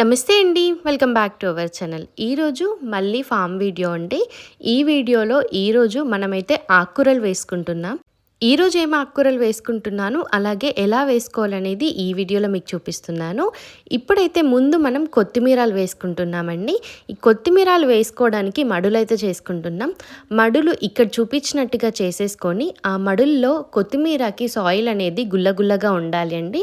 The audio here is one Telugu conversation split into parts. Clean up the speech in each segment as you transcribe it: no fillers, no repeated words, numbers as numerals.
నమస్తే అండి. Welcome back to our channel. ఈరోజు మళ్ళీ ఫామ్ వీడియో అండి. ఈ వీడియోలో ఈరోజు మనమైతే ఆకుకూరలు వేసుకుంటున్నాం. ఈరోజు ఏం ఆకుకూరలు వేసుకుంటున్నాను, అలాగే ఎలా వేసుకోవాలనేది ఈ వీడియోలో మీకు చూపిస్తున్నాను. ఇప్పుడైతే ముందు మనం కొత్తిమీరలు వేసుకుంటున్నామండి. ఈ కొత్తిమీరలు వేసుకోవడానికి మడులైతే చేసుకుంటున్నాం. మడులు ఇక్కడ చూపించినట్టుగా చేసేసుకొని ఆ మడుల్లో కొత్తిమీరకి సాయిల్ అనేది గుల్లగుల్లగా ఉండాలి అండి.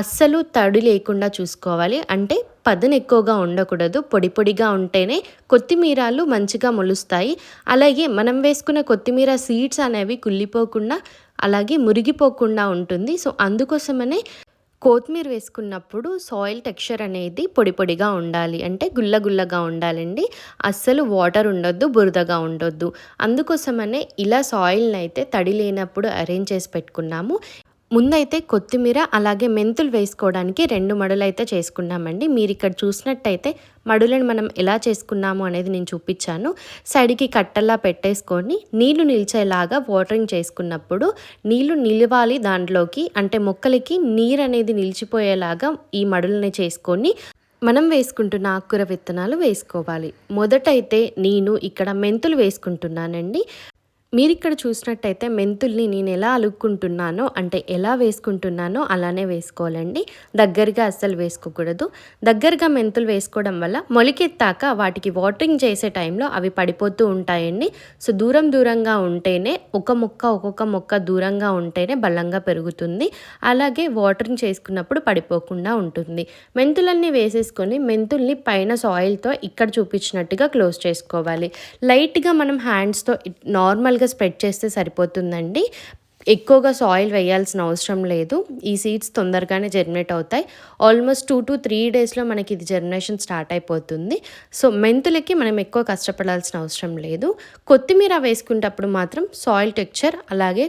అస్సలు తడి లేకుండా చూసుకోవాలి. అంటే పదును ఎక్కువగా ఉండకూడదు. పొడి పొడిగా ఉంటేనే కొత్తిమీరలు మంచిగా మొలుస్తాయి. అలాగే మనం వేసుకున్న కొత్తిమీర సీడ్స్ అనేవి కుళ్ళిపోకుండా అలాగే మురిగిపోకుండా ఉంటుంది. సో అందుకోసమనే కొత్తిమీర వేసుకున్నప్పుడు సాయిల్ టెక్స్చర్ అనేది పొడి పొడిగా ఉండాలి, అంటే గుల్ల గుల్లగా ఉండాలండి. అస్సలు వాటర్ ఉండొద్దు, బురదగా ఉండొద్దు. అందుకోసమనే ఇలా సాయిల్ని అయితే తడి లేనప్పుడు అరేంజ్ చేసి పెట్టుకున్నాము. ముందైతే కొత్తిమీర అలాగే మెంతులు వేసుకోవడానికి 2 మడులైతే చేసుకున్నామండి. మీరు ఇక్కడ చూసినట్టయితే మడులను మనం ఎలా చేసుకున్నాము అనేది నేను చూపించాను. సైడ్కి కట్టల్లా పెట్టేసుకొని నీళ్లు నిలిచేలాగా వాటరింగ్ చేసుకున్నప్పుడు నీళ్లు నిలవాలి దాంట్లోకి, అంటే మొక్కలకి నీరు అనేది నిలిచిపోయేలాగా ఈ మడులని చేసుకొని మనం వేసుకుంటున్న ఆకుకూర విత్తనాలు వేసుకోవాలి. మొదటైతే నేను ఇక్కడ మెంతులు వేసుకుంటున్నానండి. మీరు ఇక్కడ చూసినట్టయితే మెంతుల్ని నేను ఎలా అలుక్కుంటున్నానో, అంటే ఎలా వేసుకుంటున్నానో అలానే వేసుకోవాలండి. దగ్గరగా అస్సలు వేసుకోకూడదు. దగ్గరగా మెంతులు వేసుకోవడం వల్ల మొలికెత్తాక వాటికి వాటరింగ్ చేసే టైంలో అవి పడిపోతూ ఉంటాయండి. సో దూరంగా ఉంటేనే ఒక్కొక్క మొక్క దూరంగా ఉంటేనే బలంగా పెరుగుతుంది. అలాగే వాటరింగ్ చేసుకున్నప్పుడు పడిపోకుండా ఉంటుంది. మెంతులన్నీ వేసేసుకొని మెంతుల్ని పైన సాయిల్తో ఇక్కడ చూపించినట్టుగా క్లోజ్ చేసుకోవాలి. లైట్గా మనం హ్యాండ్స్తో నార్మల్గా స్ప్రెడ్ చేస్తే సరిపోతుందండి. ఎక్కువగా సాయిల్ వేయాల్సిన అవసరం లేదు. ఈ సీడ్స్ తొందరగానే జర్మినేట్ అవుతాయి. ఆల్మోస్ట్ 2 to 3 డేస్లో మనకి ఇది జర్మినేషన్ స్టార్ట్ అయిపోతుంది. సో మెంతులకి మనం ఎక్కువ కష్టపడాల్సిన అవసరం లేదు. కొత్తిమీర వేసుకునేటప్పుడు మాత్రం సాయిల్ టెక్స్చర్ అలాగే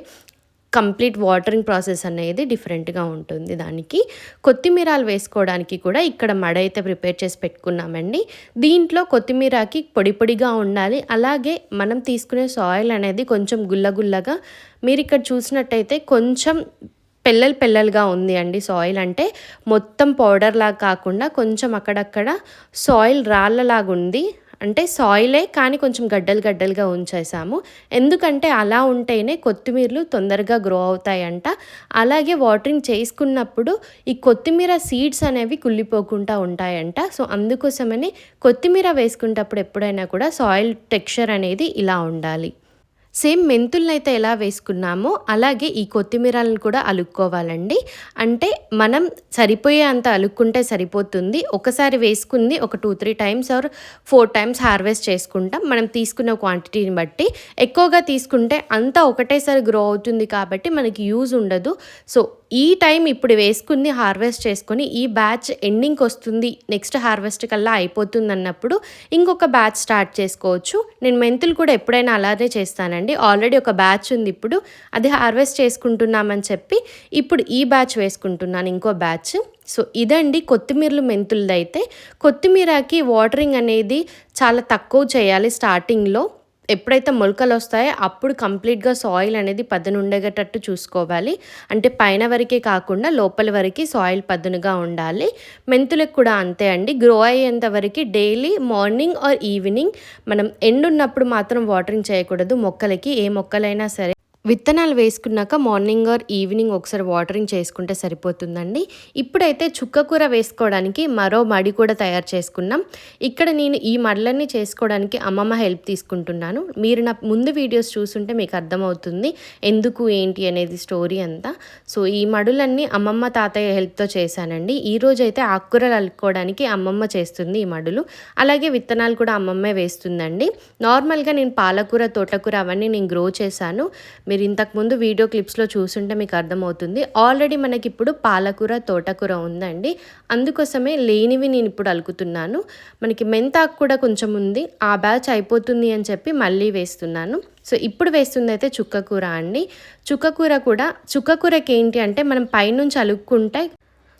కంప్లీట్ వాటరింగ్ ప్రాసెస్ అనేది డిఫరెంట్గా ఉంటుంది. దానికి కొత్తిమీరలు వేసుకోవడానికి కూడా ఇక్కడ మడ అయితే ప్రిపేర్ చేసి పెట్టుకున్నామండి. దీంట్లో కొత్తిమీరకి పొడి పొడిగా ఉండాలి. అలాగే మనం తీసుకునే సాయిల్ అనేది కొంచెం గుల్లగుల్లగా, మీరు ఇక్కడ చూసినట్టయితే కొంచెం పెళ్ళలుగా ఉంది అండి. సాయిల్ అంటే మొత్తం పౌడర్ లాగా కాకుండా కొంచెం అక్కడక్కడ సాయిల్ రాళ్ళలాగా ఉంది. అంటే సాయిలే కానీ కొంచెం గడ్డలుగా ఉంచేసాము. ఎందుకంటే అలా ఉంటేనే కొత్తిమీరలు తొందరగా గ్రో అవుతాయంట. అలాగే వాటరింగ్ చేసుకున్నప్పుడు ఈ కొత్తిమీర సీడ్స్ అనేవి కుళ్ళిపోకుండా ఉంటాయంట. సో అందుకోసమని కొత్తిమీర వేసుకునేటప్పుడు ఎప్పుడైనా కూడా సాయిల్ టెక్స్చర్ అనేది ఇలా ఉండాలి. సేమ్ మెంతులను అయితే ఎలా వేసుకున్నామో అలాగే ఈ కొత్తిమీరలను కూడా అలుక్కోవాలండి. అంటే మనం సరిపోయే అంత అలుక్కుంటే సరిపోతుంది. ఒకసారి వేసుకుంది ఒక 2-3 టైమ్స్ ఆర్ 4 టైమ్స్ హార్వెస్ట్ చేసుకుంటాం మనం తీసుకున్న క్వాంటిటీని బట్టి. ఎక్కువగా తీసుకుంటే అంతా ఒకటేసారి గ్రో అవుతుంది కాబట్టి మనకి యూజ్ ఉండదు. సో ఈ టైం ఇప్పుడు వేసుకుని హార్వెస్ట్ చేసుకొని ఈ బ్యాచ్ ఎండింగ్కి వస్తుంది, నెక్స్ట్ హార్వెస్ట్ కల్లా అయిపోతుంది అన్నప్పుడు ఇంకొక బ్యాచ్ స్టార్ట్ చేసుకోవచ్చు. నేను మెంతులు కూడా ఎప్పుడైనా అలానే చేస్తానండి. ఆల్రెడీ ఒక బ్యాచ్ ఉంది, ఇప్పుడు అది హార్వెస్ట్ చేసుకుంటున్నామని చెప్పి ఇప్పుడు ఈ బ్యాచ్ వేసుకుంటున్నాను, ఇంకో బ్యాచ్. సో ఇదండి కొత్తిమీరలు మెంతులది. అయితే కొత్తిమీరకి వాటరింగ్ అనేది చాలా తక్కువ చేయాలి స్టార్టింగ్లో. ఎప్పుడైతే మొలకలు వస్తాయో అప్పుడు కంప్లీట్గా సాయిల్ అనేది పదును ఉండేటట్టు చూసుకోవాలి. అంటే పైన వరకే కాకుండా లోపల వరకు సాయిల్ పదునుగా ఉండాలి. మెంతులకు కూడా అంతే అండి. గ్రో అయ్యేంత వరకు డైలీ మార్నింగ్ ఆర్ ఈవినింగ్ మనం ఎండ్ ఉన్నప్పుడు మాత్రం వాటరింగ్ చేయకూడదు మొక్కలకి. ఏ మొక్కలైనా సరే విత్తనాలు వేసుకున్నాక మార్నింగ్ ఆర్ ఈవినింగ్ ఒకసారి వాటరింగ్ చేసుకుంటే సరిపోతుందండి. ఇప్పుడైతే చుక్కకూర వేసుకోవడానికి మరో మడి కూడా తయారు చేసుకున్నాం. ఇక్కడ నేను ఈ మడులన్నీ చేసుకోవడానికి అమ్మమ్మ హెల్ప్ తీసుకుంటున్నాను. మీరు నా ముందు వీడియోస్ చూసుంటే మీకు అర్థమవుతుంది ఎందుకు ఏంటి అనేది స్టోరీ అంతా. సో ఈ మడులన్నీ అమ్మమ్మ తాతయ్య హెల్ప్తో చేశానండి. ఈరోజు అయితే ఆకుకూరలు అల్లుకోవడానికి అమ్మమ్మ చేస్తుంది ఈ మడులు. అలాగే విత్తనాలు కూడా అమ్మమ్మే వేస్తుందండి. నార్మల్గా నేను పాలకూర, తోటకూర అవన్నీ నేను గ్రో చేశాను. మీరు ఇంతకుముందు వీడియో క్లిప్స్లో చూసుంటే మీకు అర్థమవుతుంది. ఆల్రెడీ మనకి ఇప్పుడు పాలకూర, తోటకూర ఉందండి. అందుకోసమే లేనివి నేను ఇప్పుడు అలుకుతున్నాను. మనకి మెంతాకు కూడా కొంచెం ఉంది, ఆ బ్యాచ్ అయిపోతుంది అని చెప్పి మళ్ళీ వేస్తున్నాను. సో ఇప్పుడు వేస్తుంది అయితే చుక్కకూర అండి. చుక్కకూరకి ఏంటి అంటే మనం పైనుంచి అలుక్కుంటే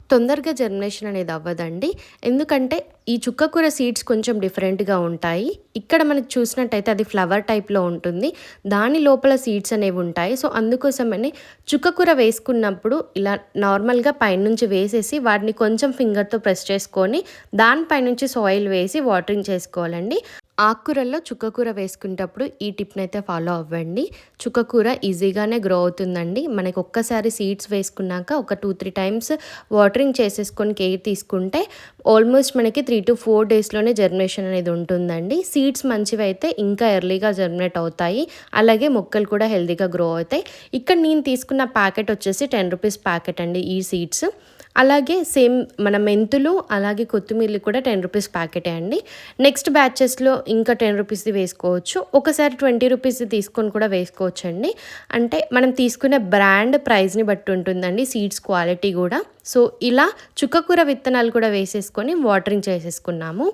తొందరగా జర్మినేషన్ అనేది అవ్వదండి. ఎందుకంటే ఈ చుక్కకూర సీడ్స్ కొంచెం డిఫరెంట్‌గా ఉంటాయి. ఇక్కడ మనకు చూసినట్టయితే అది ఫ్లవర్ టైప్‌లో ఉంటుంది. దాని లోపల సీడ్స్ అనేవి ఉంటాయి. సో, అందుకోసమని చుక్కకూర వేసుకున్నప్పుడు ఇలా నార్మల్‌గా పైనుంచి వేసేసి వాటిని కొంచెం ఫింగర్‌తో ప్రెస్ చేసుకొని దానిపైనుంచి సాయిల్ వేసి వాటరింగ్ చేసుకోవాలండి. ఆకుకూరల్లో చుక్కకూర వేసుకునేటప్పుడు ఈ టిప్‌నైతే ఫాలో అవ్వండి. చుక్కకూర ఈజీగానే గ్రో అవుతుందండి. మనకి ఒక్కసారి సీడ్స్ వేసుకున్నాక ఒక 2, 3 టైమ్స్ వాటరింగ్ చేసేసుకొని కేర్ తీసుకుంటే ఆల్మోస్ట్ మనకి 3-4 డేస్‌లోనే జర్మినేషన్ అనేది ఉంటుందండి. సీడ్స్ మంచివైతే ఇంకా ఎర్లీగా జర్మినేట్ అవుతాయి. అలాగే మొక్కలు కూడా హెల్తీగా గ్రో అవుతాయి. ఇక్కడ నేను తీసుకున్న ప్యాకెట్ వచ్చేసి ₹10 ప్యాకెట్ అండి ఈ సీడ్స్. అలాగే సేమ్ మన మెంతులు అలాగే కొత్తిమీరలు కూడా ₹10 ప్యాకెటే అండి. నెక్స్ట్ బ్యాచెస్‌లో ఇంకా ₹10ది వేసుకోవచ్చు. ఒకసారి ₹20 తీసుకొని కూడా వేసుకోవచ్చండి. అంటే మనం తీసుకునే బ్రాండ్ ప్రైస్‌ని బట్టి ఉంటుందండి సీడ్స్ క్వాలిటీ కూడా. సో, ఇలా చుక్కకూర విత్తనాలు కూడా వేసేసుకొని వాటరింగ్ చేసేసుకున్నాము.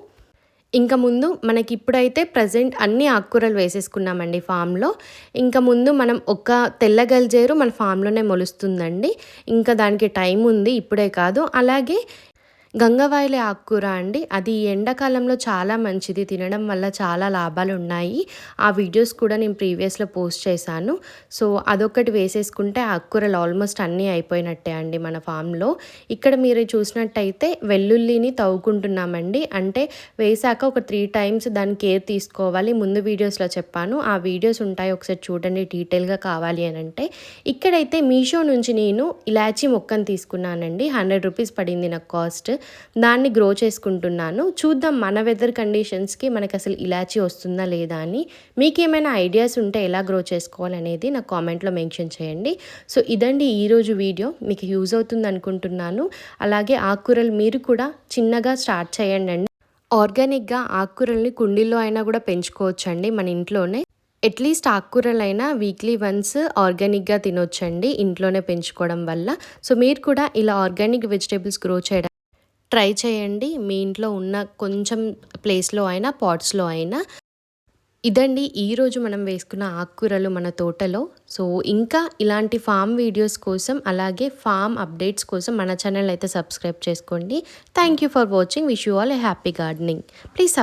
ఇంక ముందు మనకిప్పుడైతే ప్రెజెంట్ అన్ని ఆకుకూరలు వేసేసుకున్నామండి ఫామ్‌లో. ఇంక ముందు మనం ఒక తెల్ల గల్జేరు మన ఫామ్‌లోనే మొలుస్తుందండి. ఇంకా దానికి టైం ఉంది, ఇప్పుడే కాదు. అలాగే గంగవాయిలి ఆకుకూర అండి. అది ఈ ఎండాకాలంలో చాలా మంచిది. తినడం వల్ల చాలా లాభాలున్నాయి. ఆ వీడియోస్ కూడా నేను ప్రీవియస్‌లో పోస్ట్ చేశాను. సో, అదొకటి వేసేసుకుంటే ఆకుకూరలు ఆల్మోస్ట్ అన్నీ అయిపోయినట్టే అండి మన ఫామ్‌లో. ఇక్కడ మీరు చూసినట్టయితే వెల్లుల్లిని తవ్వుకుంటున్నామండి. అంటే వేశాక ఒక 3 టైమ్స్ దాని కేర్ తీసుకోవాలి. ముందు వీడియోస్‌లో చెప్పాను. ఆ వీడియోస్ ఉంటాయి, ఒకసారి చూడండి డీటెయిల్‌గా కావాలి అనంటే. ఇక్కడైతే మీషో నుంచి నేను ఇలాచీ మొక్కను తీసుకున్నానండి. ₹100 పడింది నాకు కాస్ట్. దాన్ని గ్రో చేసుకుంటున్నాను. చూద్దాం మన వెదర్ కండిషన్స్‌కి మనకి అసలు ఇలాచీ వస్తుందా లేదా అని. మీకేమైనా ఐడియాస్ ఉంటే ఎలా గ్రో చేసుకోవాలనేది నాకు కామెంట్‌లో మెన్షన్ చేయండి. సో, ఇదండి ఈరోజు వీడియో. మీకు యూజ్ అవుతుంది అనుకుంటున్నాను. అలాగే ఆకుకూరలు మీరు కూడా చిన్నగా స్టార్ట్ చేయండండి. ఆర్గానిక్‌గా ఆకుకూరల్ని కుండీల్లో అయినా కూడా పెంచుకోవచ్చండి మన ఇంట్లోనే. అట్లీస్ట్ ఆకుకూరలైనా వీక్లీ వన్స్ ఆర్గానిక్‌గా తినొచ్చండి ఇంట్లోనే పెంచుకోవడం వల్ల. సో, మీరు కూడా ఇలా ఆర్గానిక్ వెజిటబుల్స్ గ్రో చేయడం ట్రై చేయండి. మీ ఇంట్లో ఉన్న కొంచెం ప్లేస్‌లో అయినా, పాట్స్‌లో అయినా. ఇదండి ఈరోజు మనం వేసుకున్న ఆకుకూరలు మన తోటలో. సో, ఇంకా ఇలాంటి ఫామ్ వీడియోస్ కోసం, అలాగే ఫామ్ అప్డేట్స్ కోసం మన ఛానల్ అయితే సబ్స్క్రైబ్ చేసుకోండి. Thank you for watching. Wish you all a happy gardening. Please